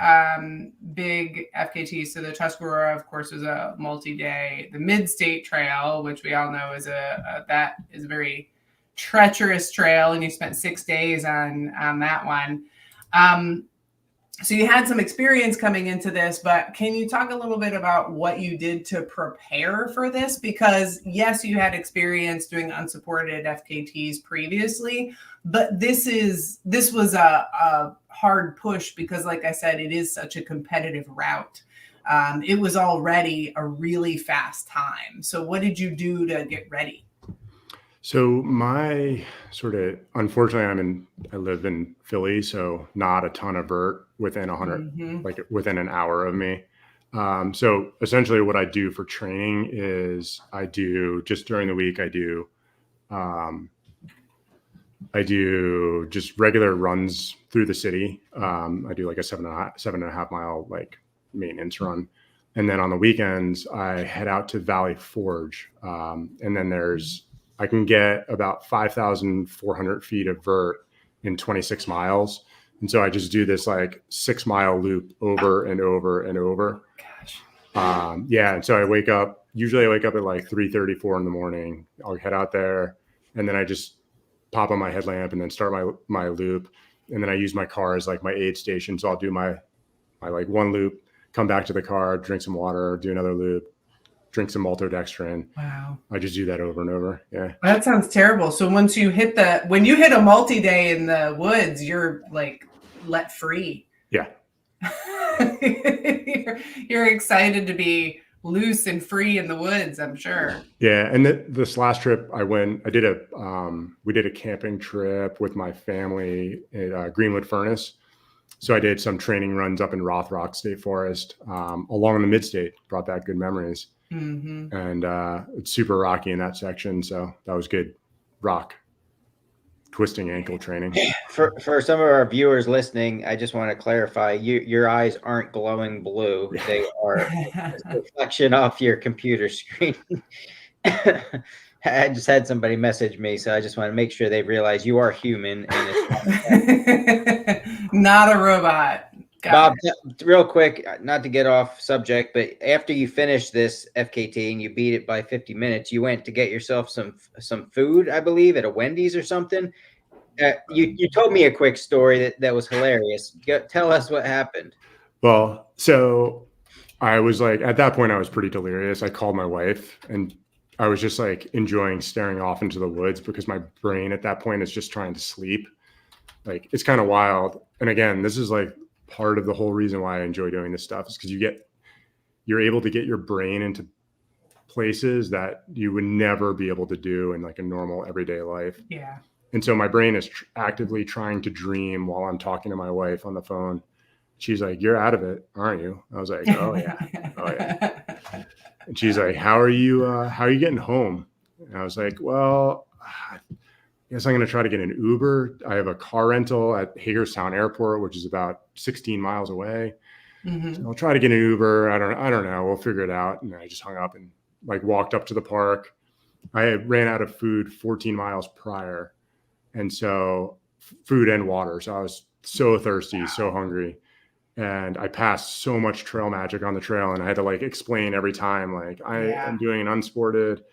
S2: big FKTs. So the Tuscarora, of course, is a multi-day. The Mid-State Trail, which we all know is a very treacherous trail, and you spent 6 days on that one. So you had some experience coming into this, but can you talk a little bit about what you did to prepare for this? Because yes, you had experience doing unsupported FKTs previously, but this was a hard push because, like I said, it is such a competitive route. It was already a really fast time. So what did you do to get ready?
S4: So my unfortunately, I live in Philly, so not a ton of vert within 100, like within an hour of me. So essentially what I do for training is just during the week, I do just regular runs through the city. I do like a 7.5 mile like maintenance run. And then on the weekends, I head out to Valley Forge. And then I can get about 5,400 feet of vert in 26 miles. And so I just do this like 6 mile loop over and over and over.
S2: Gosh.
S4: Yeah. And so usually I wake up at like 3:34 in the morning. I'll head out there and then I just pop on my headlamp and then start my loop. And then I use my car as like my aid station. So I'll do my like one loop, come back to the car, drink some water, do another loop, drink some maltodextrin.
S2: Wow.
S4: I just do that over and over. Yeah.
S2: That sounds terrible. So when you hit a multi-day in the woods, you're like let free.
S4: Yeah.
S2: You're excited to be loose and free in the woods, I'm sure.
S4: Yeah. And this last trip we did a camping trip with my family at Greenwood Furnace. So I did some training runs up in Rothrock State Forest along the mid-state, brought back good memories. And it's super rocky in that section. So that was good rock twisting ankle training.
S1: For some of our viewers listening, I just want to clarify, your eyes aren't glowing blue. They are a reflection off your computer screen. I just had somebody message me, so I just want to make sure they realize you are human and
S2: it's not a robot.
S1: Bob, real quick, not to get off subject, but after you finished this FKT and you beat it by 50 minutes, you went to get yourself some food, I believe, at a Wendy's or something. You told me a quick story that was hilarious. Tell us what happened.
S4: Well, so I was like, at that point, I was pretty delirious. I called my wife and I was just like enjoying staring off into the woods because my brain at that point is just trying to sleep. Like, it's kind of wild. And again, this is like part of the whole reason why I enjoy doing this stuff is because you're able to get your brain into places that you would never be able to do in like a normal everyday life.
S2: Yeah.
S4: And so my brain is actively trying to dream while I'm talking to my wife on the phone. She's like, "You're out of it, aren't you?" I was like, "Oh yeah, oh yeah." And she's like, how are you getting home?" And I was like, "Well, I guess I'm going to try to get an Uber. I have a car rental at Hagerstown Airport, which is about 16 miles away. So I'll try to get an Uber. I don't know. We'll figure it out." And I just hung up and like walked up to the park. I had ran out of food 14 miles prior. And so food and water. So I was so thirsty, so hungry. And I passed so much trail magic on the trail. And I had to like explain every time, like I am doing an unsported.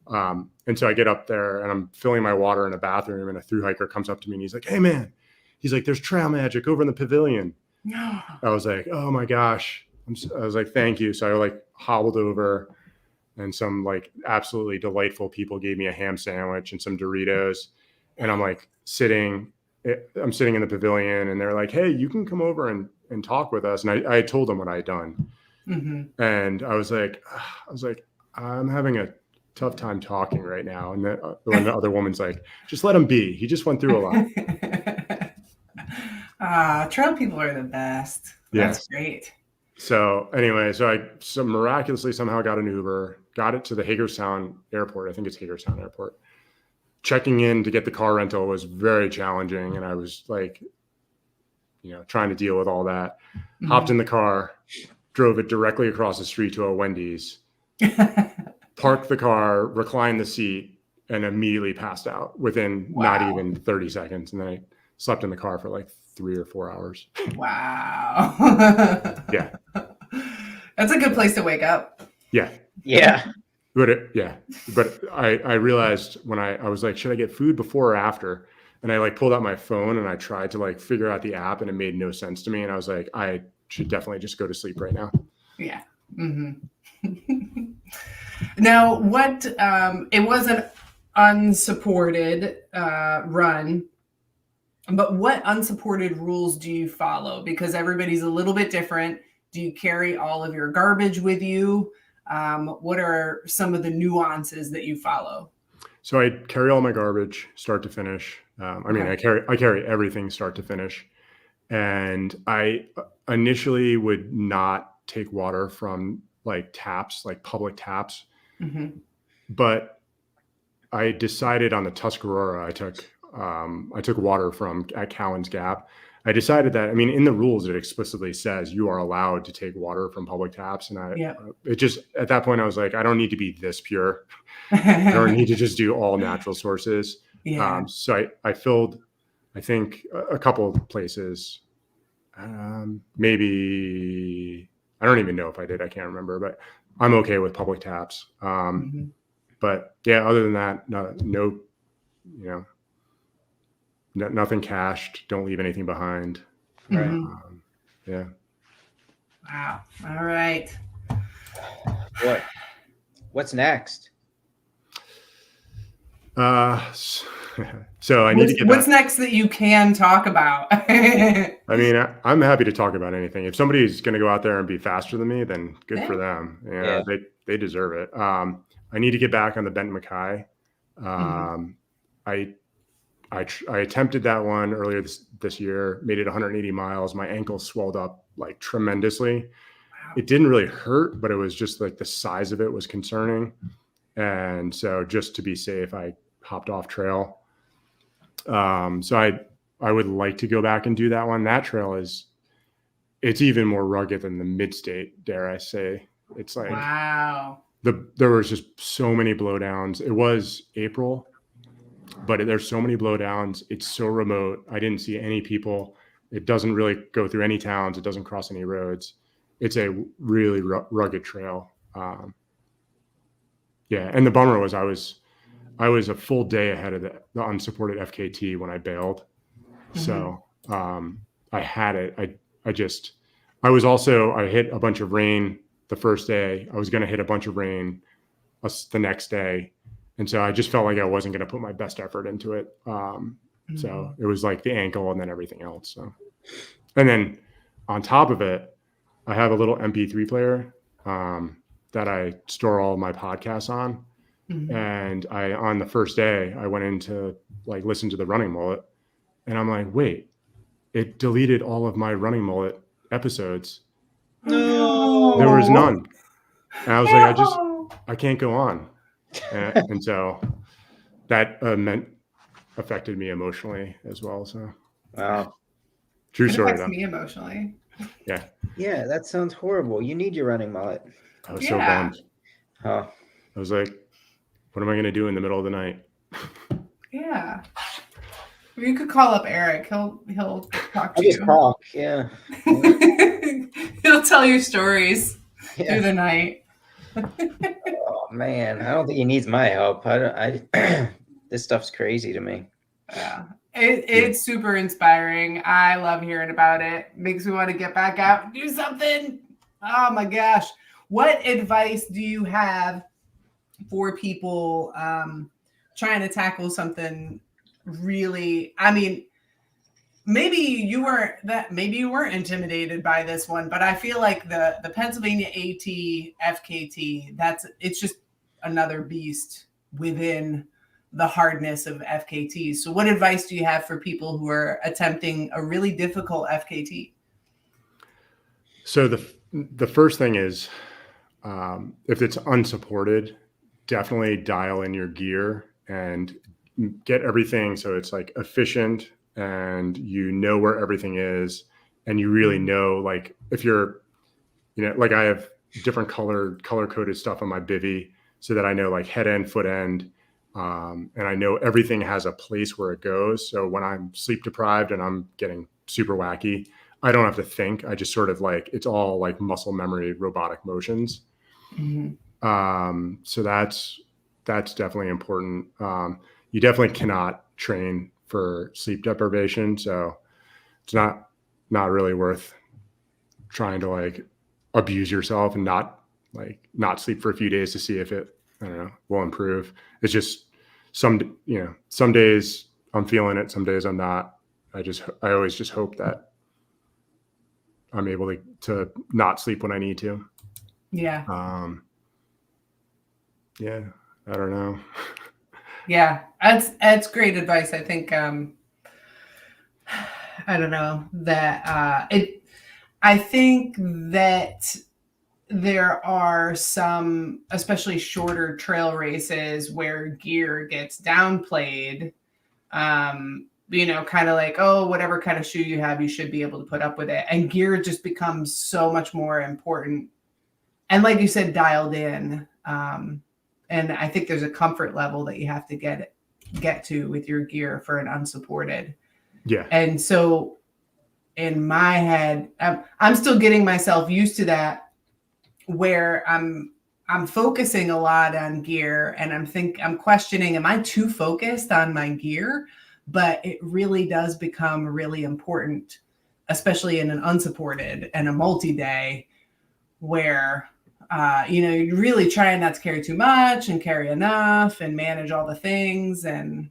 S4: And so I get up there and I'm filling my water in a bathroom and a thru hiker comes up to me and he's like, "Hey man," he's like, "there's trail magic over in the pavilion." I was like, "Oh my gosh." I was like, "Thank you." So I like hobbled over and some like absolutely delightful people gave me a ham sandwich and some Doritos. And I'm like sitting in the pavilion and they're like, "Hey, you can come over and talk with us." And I told them what I had done. And I was like, "I'm having a tough time talking right now." And the other woman's like, "Just let him be. He just went through a lot."
S2: Trail people are the best. That's great.
S4: So anyway, so miraculously somehow got an Uber, got it to the Hagerstown Airport. I think it's Hagerstown Airport. Checking in to get the car rental was very challenging. And I was like, trying to deal with all that. Hopped in the car, drove it directly across the street to a Wendy's, parked the car, reclined the seat, and immediately passed out within not even 30 seconds. And then I slept in the car for like 3 or 4 hours.
S2: Wow.
S4: Yeah.
S2: That's a good place to wake up.
S4: Yeah.
S1: Yeah.
S4: But I realized when I was like, should I get food before or after? And I like pulled out my phone and I tried to like figure out the app, and it made no sense to me. And I was like, I should definitely just go to sleep right now.
S2: Yeah. Now, it was an unsupported run, but what unsupported rules do you follow? Because everybody's a little bit different. Do you carry all of your garbage with you? What are some of the nuances that you follow?
S4: So I carry all my garbage start to finish. I carry everything start to finish. And I initially would not take water from like taps, like public taps. But I decided on the Tuscarora, I took water from at Cowan's Gap. I decided that, I mean, in the rules, it explicitly says you are allowed to take water from public taps. And it just, at that point, I was like, I don't need to be this pure. I don't need to just do all natural sources. So I filled, I think, a couple of places. Maybe, I don't even know if I did. I can't remember, but I'm okay with public taps. But yeah, other than that, no, nothing cached. Don't leave anything behind.
S1: Right.
S4: Yeah.
S2: Wow. All right.
S1: What's next?
S4: So I need to get
S2: what's next that you can talk about?
S4: I mean, I'm happy to talk about anything. If somebody's going to go out there and be faster than me, then good for them. They deserve it. I need to get back on the Bent Mackay. I attempted that one earlier this year, made it 180 miles. My ankle swelled up like tremendously. Wow. It didn't really hurt, but it was just like the size of it was concerning. And so just to be safe, I hopped off trail. So I would like to go back and do that one. That trail it's even more rugged than the mid-state, dare I say. It's like,
S2: wow.
S4: There was just so many blowdowns. It was April, but there's so many blowdowns. It's so remote. I didn't see any people. It doesn't really go through any towns. It doesn't cross any roads. It's a really rugged trail. And the bummer was I was a full day ahead of the unsupported FKT when I bailed. So I had it. I hit a bunch of rain the first day. I was going to hit a bunch of rain the next day. And so I just felt like I wasn't going to put my best effort into it. So it was like the ankle and then everything else. So, and then on top of it, I have a little MP3 player that I store all my podcasts on. And on the first day, I went in to like listen to the Running Mullet, and I'm like, wait, it deleted all of my Running Mullet episodes.
S2: No,
S4: there was none. And I was like, I can't go on. And so that affected me emotionally as well. So,
S1: wow,
S4: true story.
S2: Affects me emotionally.
S1: Yeah, that sounds horrible. You need your Running Mullet.
S4: I was so bummed.
S1: Huh.
S4: I was like, what am I going to do in the middle of the night?
S2: Yeah. You could call up Eric. He'll talk to you.
S1: Just talk. Yeah.
S2: He'll tell you stories through the night.
S1: Oh man, I don't think he needs my help. This stuff's crazy to me.
S2: Yeah. It's super inspiring. I love hearing about it. Makes me want to get back out and do something. Oh my gosh. What advice do you have for people trying to tackle something really? I mean, maybe you weren't intimidated by this one, but I feel like the Pennsylvania AT FKT, it's just another beast within the hardness of FKT. So what advice do you have for people who are attempting a really difficult FKT?
S4: So the first thing is, if it's unsupported, definitely dial in your gear and get everything so it's like efficient and you know where everything is, and you really know, like, if you're, like I have different color coded stuff on my bivy so that I know like head end, foot end, and I know everything has a place where it goes. So when I'm sleep deprived and I'm getting super wacky, I don't have to think. I just sort of like, it's all like muscle memory, robotic motions. So that's definitely important. You definitely cannot train for sleep deprivation. So it's not really worth trying to like abuse yourself and not sleep for a few days to see if it, I don't know, will improve. It's just some days I'm feeling it, some days I'm not. I always just hope that I'm able to not sleep when I need to.
S2: Yeah.
S4: Yeah, I don't know.
S2: Yeah, that's great advice. I think I don't know that I think that there are some, especially shorter trail races, where gear gets downplayed. Kind of like, oh, whatever kind of shoe you have, you should be able to put up with it. And gear just becomes so much more important. And like you said, dialed in. And I think there's a comfort level that you have to get to with your gear for an unsupported.
S4: Yeah.
S2: And so in my head, I'm still getting myself used to that, where I'm focusing a lot on gear, and I'm questioning, am I too focused on my gear? But it really does become really important, especially in an unsupported and a multi-day, where you're really trying not to carry too much and carry enough and manage all the things. And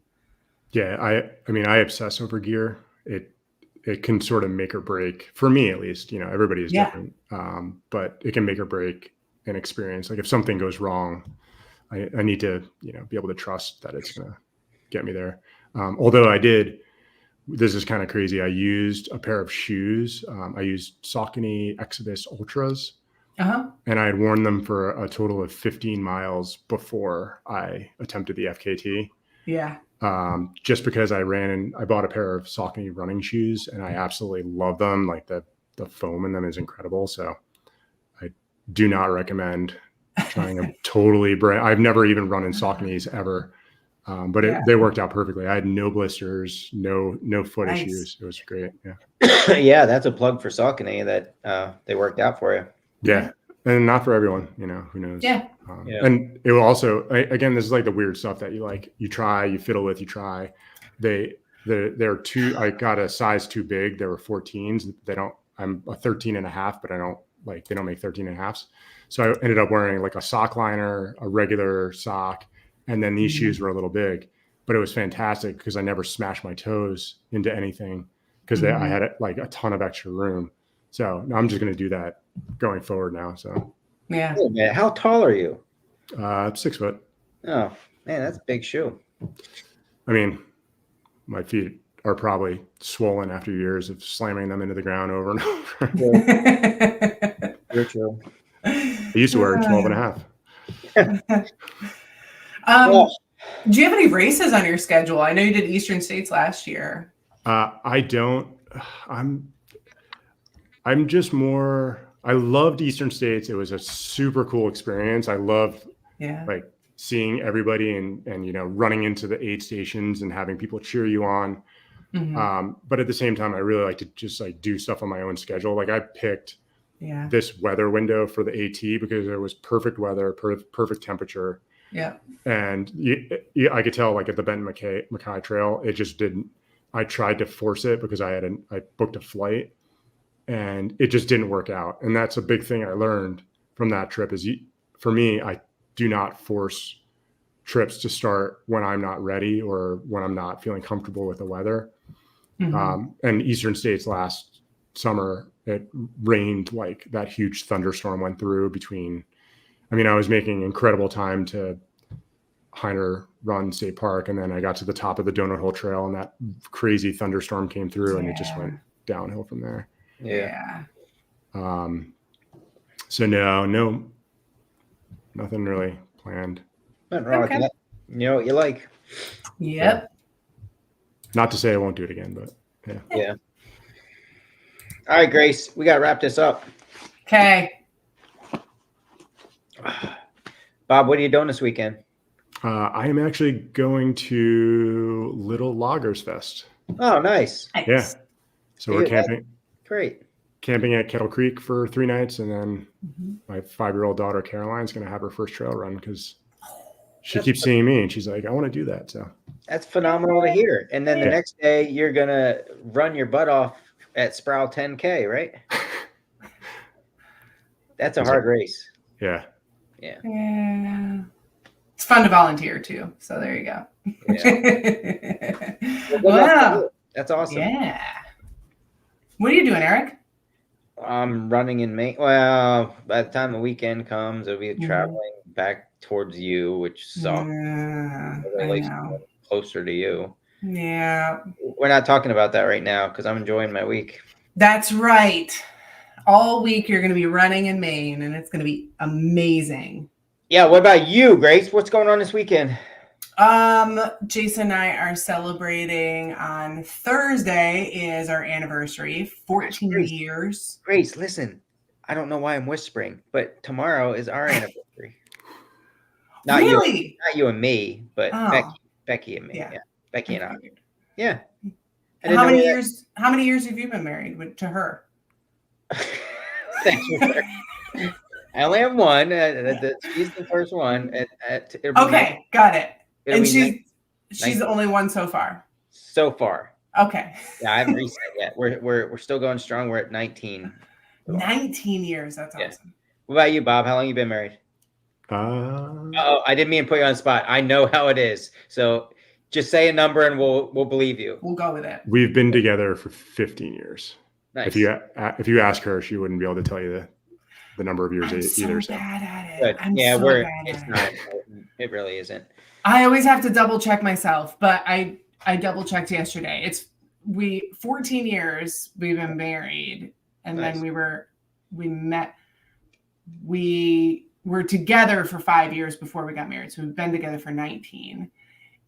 S4: yeah, I mean, I obsess over gear. It can sort of make or break, for me at least. Everybody is different, but it can make or break an experience. Like if something goes wrong, I need to be able to trust that it's gonna get me there. Although this is kind of crazy. I used a pair of shoes. I used Saucony Exodus Ultras. And I had worn them for a total of 15 miles before I attempted the FKT.
S2: Yeah.
S4: Just because I bought a pair of Saucony running shoes, and I absolutely love them. Like the foam in them is incredible. So I do not recommend trying a totally I've never even run in Sauconys ever. But they worked out perfectly. I had no blisters, no foot issues. It was great. Yeah.
S1: Yeah, that's a plug for Saucony that they worked out for you.
S4: Yeah. And not for everyone, who knows?
S2: Yeah.
S4: And it will also, again, this is like the weird stuff that you try, you fiddle with, you try. They're too, I got a size too big. There were 14s. I'm a 13 and a half, but they don't make 13 and a halves. So I ended up wearing like a sock liner, a regular sock. And then these shoes were a little big, but it was fantastic because I never smashed my toes into anything because I had like a ton of extra room. So I'm just going to do that going forward now. So
S2: yeah.
S1: Oh, man, how tall are you?
S4: 6 foot.
S1: Oh man, that's a big shoe.
S4: I mean, my feet are probably swollen after years of slamming them into the ground over and over.
S1: You're true.
S4: I used to wear 12 and a half.
S2: Do you have any races on your schedule? I know you did Eastern States last year.
S4: I don't. I'm just more. I loved Eastern States. It was a super cool experience. I loved like seeing everybody and running into the aid stations and having people cheer you on. But at the same time, I really like to just like do stuff on my own schedule. Like I picked this weather window for the AT because it was perfect weather, perfect temperature.
S2: Yeah.
S4: And I could tell like at the Benton Mackay Trail, it just didn't. I tried to force it because I booked a flight and it just didn't work out. And that's a big thing I learned from that trip is for me, I do not force trips to start when I'm not ready or when I'm not feeling comfortable with the weather. And Eastern States last summer, it rained like that huge thunderstorm went through I was making incredible time to Heiner Run State Park. And then I got to the top of the Donut Hole Trail and that crazy thunderstorm came through and it just went downhill from there.
S1: Yeah.
S4: So no, nothing really planned.
S1: Nothing wrong with that. You know what you like.
S2: Yep.
S4: Not to say I won't do it again, but
S1: yeah. All right, Grayce, we got to wrap this up.
S2: Okay.
S1: Bob, what are you doing this weekend?
S4: I am actually going to Little Loggers Fest.
S1: Oh, nice.
S4: Yeah. So we're camping.
S1: Great.
S4: Camping at Kettle Creek for 3 nights. And then my 5-year-old daughter, Caroline's going to have her first trail run because she keeps seeing me and she's like, I want to do that. So
S1: That's phenomenal to hear. And then the
S4: Yeah.
S1: next day, you're gonna run your butt off at Sproul 10K, right? That's a hard race.
S4: Yeah.
S2: Yeah. It's fun to volunteer too. So there you go.
S1: Yeah. Well, good luck to you. That's awesome.
S2: Yeah. What are you doing, Eric?
S1: I'm running in Maine. Well, by the time the weekend comes, I'll be traveling back towards you, which sucks.
S2: Yeah, I know.
S1: Closer to you.
S2: Yeah.
S1: We're not talking about that right now because I'm enjoying my week.
S2: That's right. All week you're going to be running in Maine, and it's going to be amazing.
S1: Yeah. What about you, Grayce? What's going on this weekend?
S2: Jason and I are celebrating on Thursday is our anniversary, 14 years.
S1: Grayce, listen, I don't know why I'm whispering, but tomorrow is our anniversary. Not
S2: Really?
S1: you and me, but Becky and me.
S2: Yeah.
S1: Yeah. Becky and I. Yeah.
S2: How many years have you been married to her?
S1: Thank you. I only have one. She's the first one.
S2: Okay, got it. And she's
S1: 19.
S2: the only one so far.
S1: So far.
S2: Okay.
S1: Yeah, I haven't reset yet. We're still going strong. We're at 19.
S2: 19 years. That's awesome.
S1: What about you, Bob? How long you been married? Oh, I didn't mean to put you on the spot. I know how it is. So just say a number and we'll believe you.
S2: We'll go with it.
S4: We've been together for 15 years.
S1: Nice.
S4: If you ask her, she wouldn't be able to tell you the number of years either.
S2: So bad at it.
S1: But
S2: I'm
S1: yeah,
S2: so bad
S1: it's
S2: at
S1: not.
S2: it.
S1: It really isn't.
S2: I always have to double check myself, but I double checked yesterday. It's 14 years we've been married, and
S1: Nice.
S2: then we were together for 5 years before we got married. So we've been together for 19,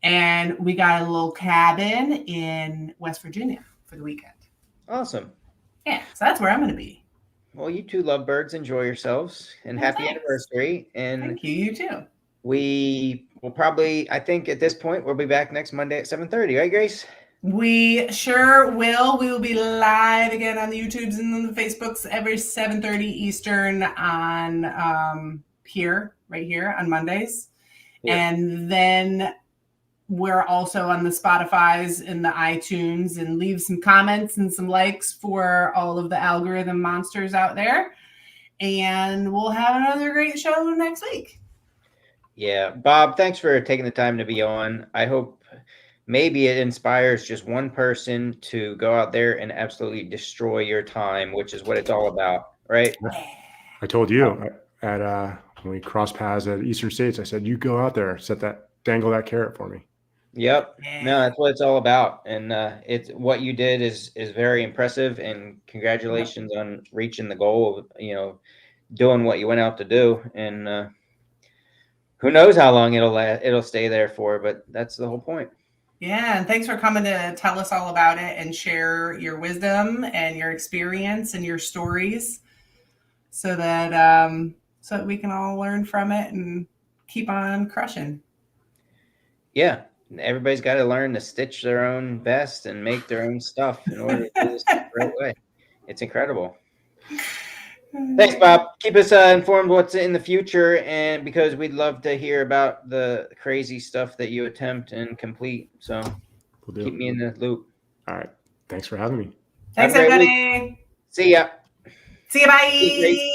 S2: and we got a little cabin in West Virginia for the weekend.
S1: Awesome.
S2: Yeah, so that's where I'm going to be.
S1: Well, you two lovebirds, enjoy yourselves and happy
S2: Thanks.
S1: anniversary. And
S2: Thank you. You too.
S1: we will probably, I think at this point, we'll be back next Monday at 7:30, right, Grayce?
S2: We sure will. We will be live again on the YouTubes and on the Facebooks every 7:30 Eastern on right here on Mondays.
S1: Yeah.
S2: And then we're also on the Spotify's and the iTunes, and leave some comments and some likes for all of the algorithm monsters out there. And we'll have another great show next week.
S1: Yeah. Bob, thanks for taking the time to be on. I hope maybe it inspires just one person to go out there and absolutely destroy your time, which is what it's all about, right?
S4: I told you when we crossed paths at Eastern States, I said, you go out there, dangle that carrot for me.
S1: Yep. No, that's what it's all about. And it's what you did is very impressive, and congratulations on reaching the goal of, doing what you went out to do. And who knows how long it'll stay there for, but that's the whole point.
S2: Yeah, and thanks for coming to tell us all about it and share your wisdom and your experience and your stories, so that we can all learn from it and keep on crushing.
S1: Yeah, everybody's got to learn to stitch their own vest and make their own stuff in order to do this the right way. It's incredible. Thanks, Bob. Keep us informed what's in the future, and because we'd love to hear about the crazy stuff that you attempt and complete. So keep me in the loop.
S4: All right. Thanks for having me.
S2: Thanks, everybody.
S1: See ya.
S2: See you. Bye.